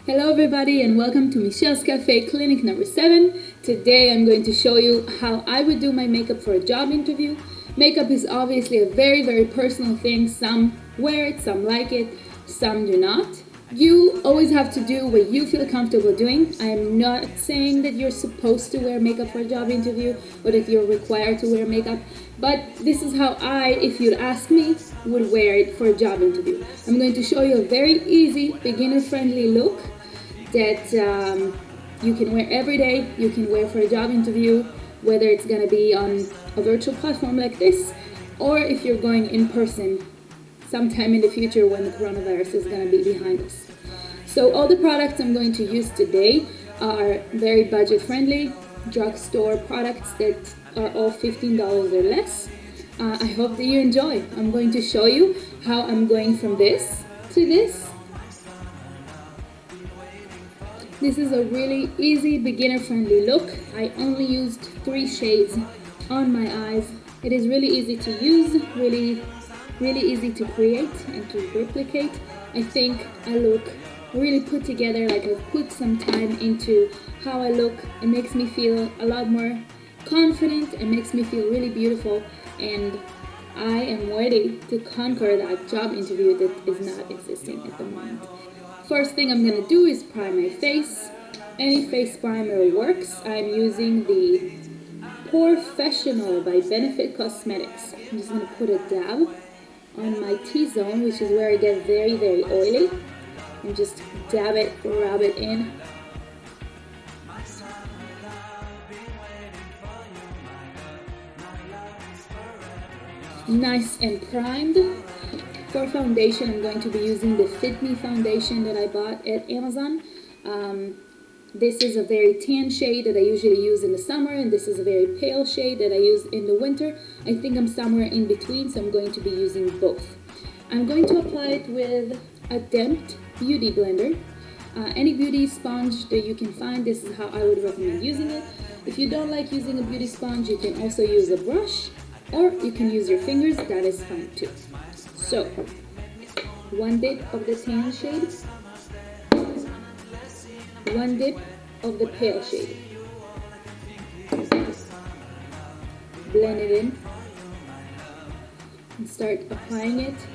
Hello everybody and welcome to Michal's Cafe Clinic number 7. Today I'm going to show you how I would do my makeup for a job interview. Makeup is obviously a very personal thing. Some wear it, some like it, some do not. You always have to do what you feel comfortable doing. I am not saying that you're supposed to wear makeup for a job interview or that you're required to wear makeup, but this is how I, if you'd ask me, would wear it for a job interview. I'm going to show you a very easy, beginner-friendly look that you can wear every day, you can wear for a job interview, whether it's going to be on a virtual platform like this, or if you're going in person sometime in the future when the coronavirus is going to be behind us. So all the products I'm going to use today are very budget friendly, drugstore products that are all $15 or less. I hope that you enjoy. I'm going to show you how I'm going from this to this. This is a really easy beginner-friendly look. I only used 3 shades on my eyes. It is really easy to use, really easy to create and to replicate. I think I look really put together, like I've put some time into how I look. It makes me feel a lot more confident. It makes me feel really beautiful, and I am ready to conquer that job interview that is not existing at the moment. First thing I'm going to do is prime my face. Any face primer works. I'm using the Professional by Benefit Cosmetics. I'm just going to put a dab on my T-zone, which is where I get very oily, and just dab it, rub it in. Nice and primed. For foundation, I'm going to be using the Fit Me foundation that I bought at Amazon. This is a very tan shade that I usually use in the summer, and this is a very pale shade that I use in the winter. I think I'm somewhere in between, so I'm going to be using both. I'm going to apply it with a Demped Beauty Blender. Any beauty sponge that you can find, this is how I would recommend using it. If you don't like using a beauty sponge, you can also use a brush, or you can use your fingers, that is fine too. So, 1 dip of the tan shade, 1 dip of the pale shade. Blend it in and start applying it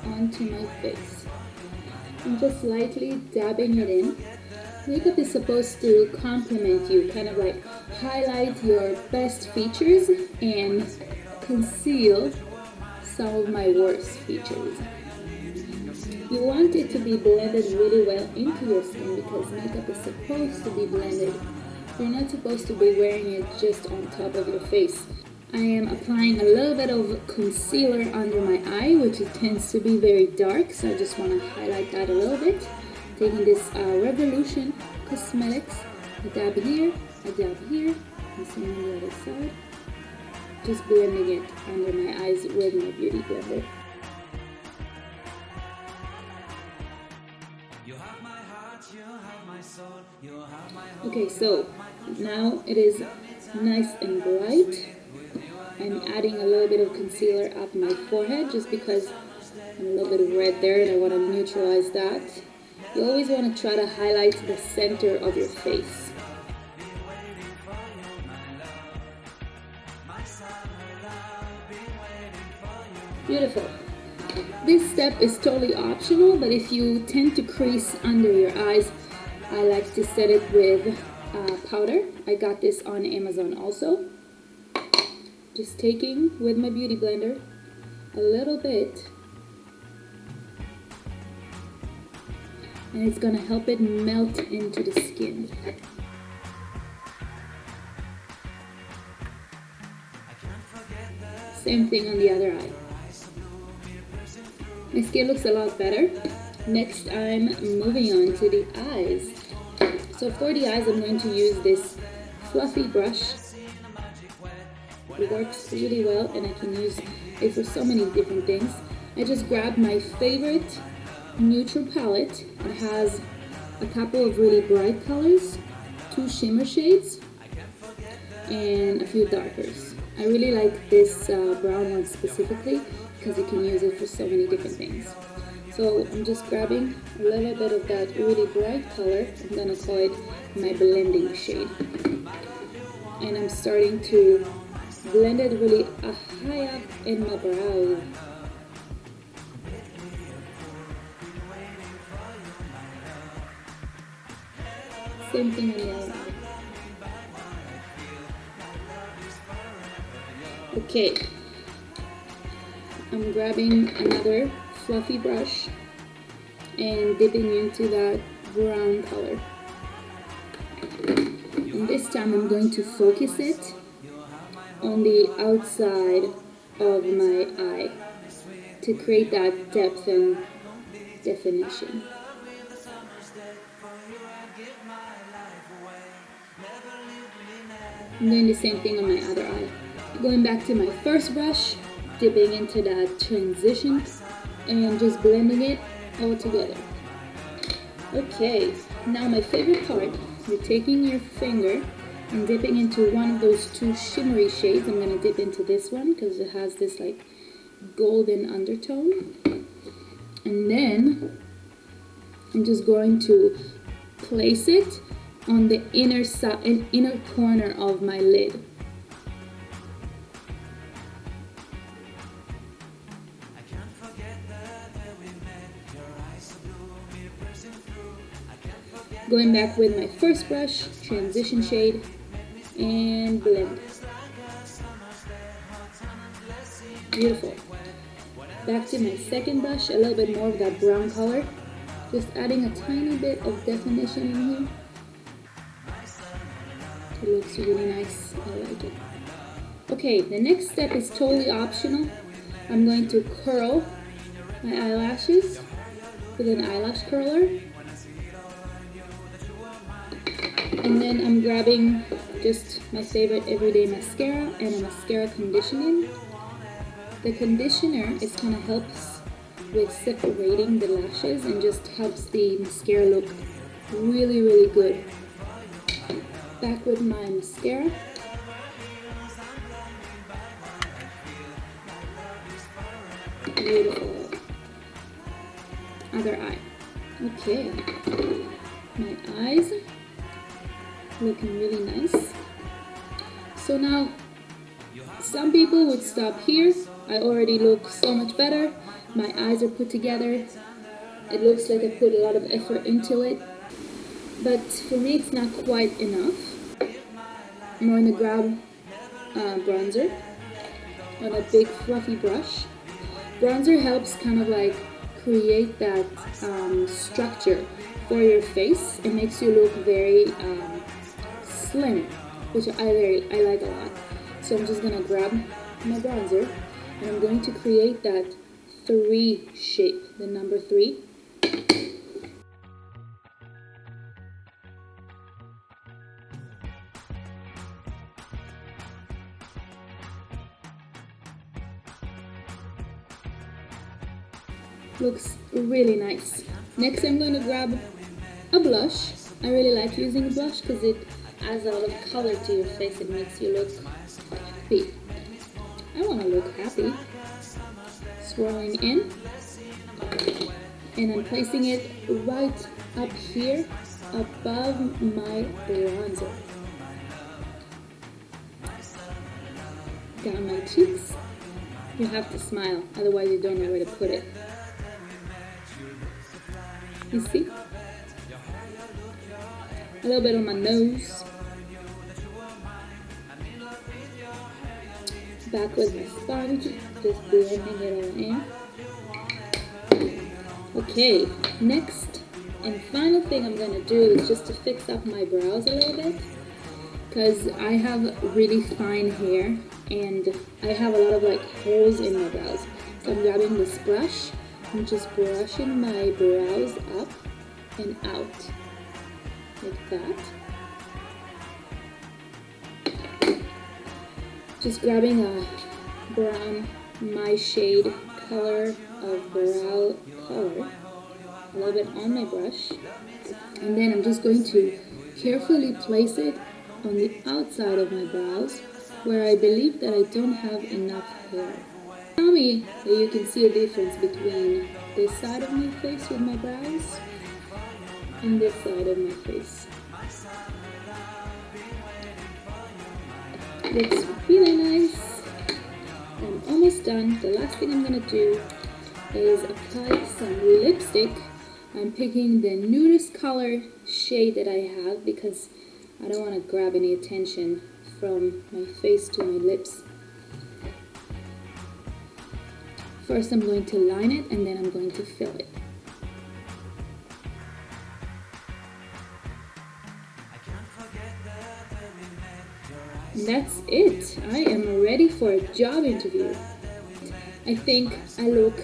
onto my face. I'm just lightly dabbing it in. Makeup is supposed to complement you, kind of like highlight your best features and conceal some of my worst features. You want it to be blended really well into your skin because makeup is supposed to be blended. You're not supposed to be wearing it just on top of your face. I am applying a little bit of concealer under my eye, which it tends to be very dark, so I just want to highlight that a little bit. Taking this Revolution Cosmetics, a dab here, and same on the other side. Just blending it under my eyes with my beauty blender. Okay, so now it is nice and bright. I'm adding a little bit of concealer up my forehead just because I'm a little bit red there and I want to neutralize that. You always want to try to highlight the center of your face. Beautiful. This step is totally optional, but if you tend to crease under your eyes, I like to set it with powder. I got this on Amazon also. Just taking with my beauty blender a little bit, and it's gonna help it melt into the skin. Same thing on the other eye. My skin looks a lot better. Next, I'm moving on to the eyes. So for the eyes, I'm going to use this fluffy brush. It works really well, and I can use it for so many different things. I just grabbed my favorite neutral palette. It has a couple of really bright colors, 2 shimmer shades, and a few darkers. I really like this brown one specifically because you can use it for so many different things. So I'm just grabbing a little bit of that really bright color. I'm gonna call it my blending shade. And I'm starting to blend it really high up in my brow. Same thing on the other eye. Okay, I'm grabbing another fluffy brush and dipping into that brown color. And this time I'm going to focus it on the outside of my eye to create that depth and definition. I'm doing the same thing on my other eye. Going back to my first brush, dipping into that transition and just blending it all together. Okay, now my favorite part, you're taking your finger and dipping into one of those two shimmery shades. I'm gonna dip into this one because it has this like golden undertone. And then I'm just going to place it on the inner corner of my lid. Going back with my first brush, transition shade, and blend. Beautiful. Back to my second brush, a little bit more of that brown color. Just adding a tiny bit of definition in here. It looks really nice, I like it. Okay, the next step is totally optional. I'm going to curl my eyelashes with an eyelash curler. And then I'm grabbing just my favorite everyday mascara and a mascara conditioning. The conditioner is kind of helps with separating the lashes and just helps the mascara look really, really good. Back with my mascara. Beautiful. Other eye. Okay. My eyes. Looking really nice. So now, some people would stop here. I already look so much better. My eyes are put together. It looks like I put a lot of effort into it. But for me, it's not quite enough. I'm going to grab bronzer on a big fluffy brush. Bronzer helps kind of like create that structure for your face. It makes you look very slim, which I like a lot. So I'm just gonna grab my bronzer and I'm going to create that 3 shape, the number 3. Looks really nice. Next I'm going to grab a blush. I really like using a blush because it adds a lot of color to your face. It makes you look happy. I want to look happy. Swirling in. And I'm placing it right up here above my bronzer. Down my cheeks. You have to smile, otherwise you don't know where to put it. You see? A little bit on my nose. Back with my sponge, just blending it all in. Okay, next and final thing I'm gonna do is just to fix up my brows a little bit, because I have really fine hair and I have a lot of like holes in my brows. So I'm grabbing this brush and just brushing my brows up and out like that. Just grabbing a brown, my shade color of brow color, a little bit on my brush, and then I'm just going to carefully place it on the outside of my brows where I believe that I don't have enough hair. Tell me that you can see a difference between this side of my face with my brows and this side of my face. Looks really nice. I'm almost done. The last thing I'm gonna do is apply some lipstick. I'm picking the nudist color shade that I have because I don't want to grab any attention from my face to my lips. First I'm going to line it and then I'm going to fill it. And that's it. I am ready for a job interview. I think I look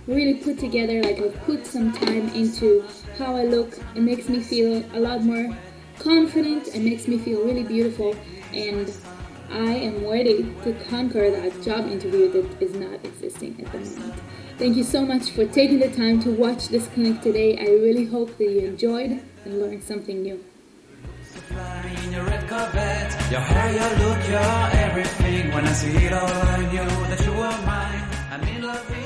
really put together, like I've put some time into how I look. It makes me feel a lot more confident. It makes me feel really beautiful, and I am ready to conquer that job interview that is not existing at the moment. Thank you so much for taking the time to watch this clinic today. I really hope that you enjoyed and learned something new. In your red carpet, your hair, your look, your everything. When I see it all, I knew that you were mine. I'm in love with you.